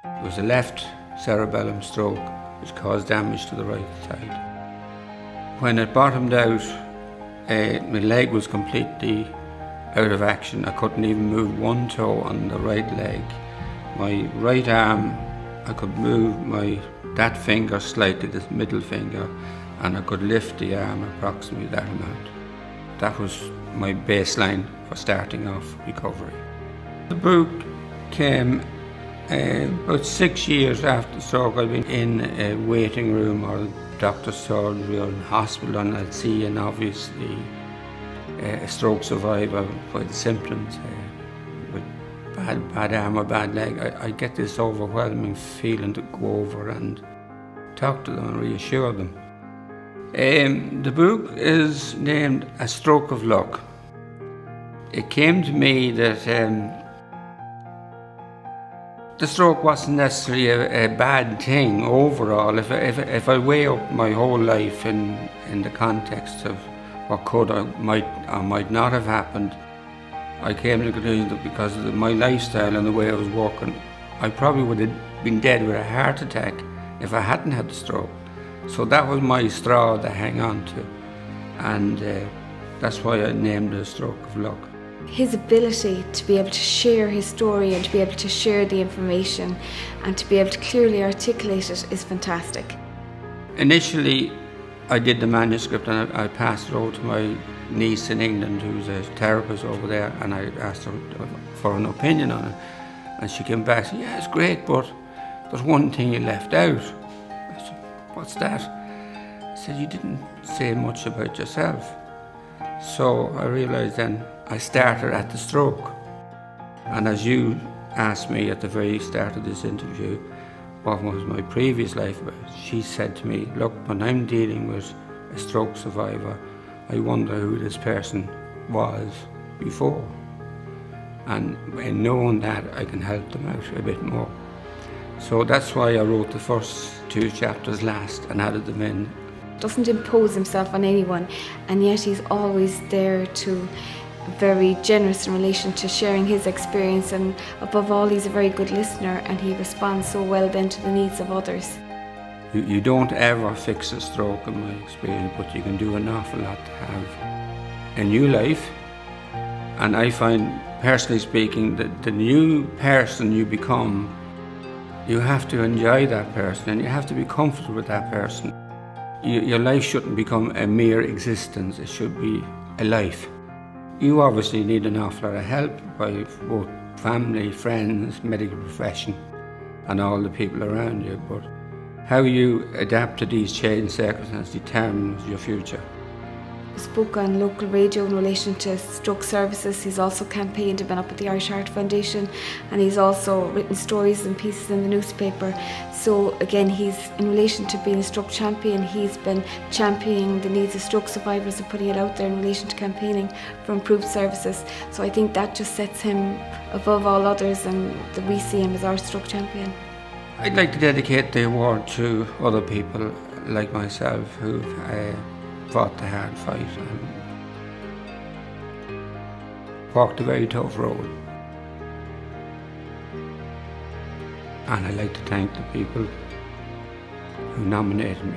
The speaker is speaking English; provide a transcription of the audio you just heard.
It was a left cerebellum stroke which caused damage to the right side. When it bottomed out, my leg was completely out of action. I couldn't even move one toe on the right leg. My right arm, I could move that finger slightly, this middle finger, and I could lift the arm approximately that amount. That was my baseline for starting off recovery. The book came about 6 years after the stroke. I'd been in a waiting room or doctor's surgery or in hospital, and I'd see an obviously a stroke survivor by the symptoms, with bad arm or bad leg. I get this overwhelming feeling to go over and talk to them and reassure them. The book is named A Stroke of Luck. It came to me that the stroke wasn't necessarily a bad thing overall. If I weigh up my whole life in the context of what could or might not have happened, I came to the conclusion that because of my lifestyle and the way I was working, I probably would have been dead with a heart attack if I hadn't had the stroke. So that was my straw to hang on to, and that's why I named it A Stroke of Luck. His ability to be able to share his story and to be able to share the information and to be able to clearly articulate it is fantastic. Initially, I did the manuscript and I passed it over to my niece in England, who's a therapist over there, and I asked her for an opinion on it. And she came back and said, "Yeah, it's great, but there's one thing you left out." I said, "What's that?" I said, "You didn't say much about yourself." So I realised then I started at the stroke. And as you asked me at the very start of this interview, what was my previous life about, she said to me, "Look, when I'm dealing with a stroke survivor, I wonder who this person was before. And in knowing that, I can help them out a bit more." So that's why I wrote the first 2 chapters last and added them in. Doesn't impose himself on anyone, and yet he's always there to very generous in relation to sharing his experience, and above all he's a very good listener, and he responds so well then to the needs of others. You don't ever fix a stroke in my experience, but you can do an awful lot to have a new life. And I find, personally speaking, that the new person you become, you have to enjoy that person and you have to be comfortable with that person. Your life shouldn't become a mere existence, it should be a life. You obviously need an awful lot of help by both family, friends, medical profession, and all the people around you, but how you adapt to these changed circumstances determines your future. He spoke on local radio in relation to stroke services. He's also campaigned and been up at the Irish Heart Foundation, and he's also written stories and pieces in the newspaper. So again, he's, in relation to being a stroke champion, he's been championing the needs of stroke survivors and putting it out there in relation to campaigning for improved services. So I think that just sets him above all others, and that we see him as our stroke champion. I'd like to dedicate the award to other people like myself who've fought the hard fight and walked a very tough road. And I'd like to thank the people who nominated me.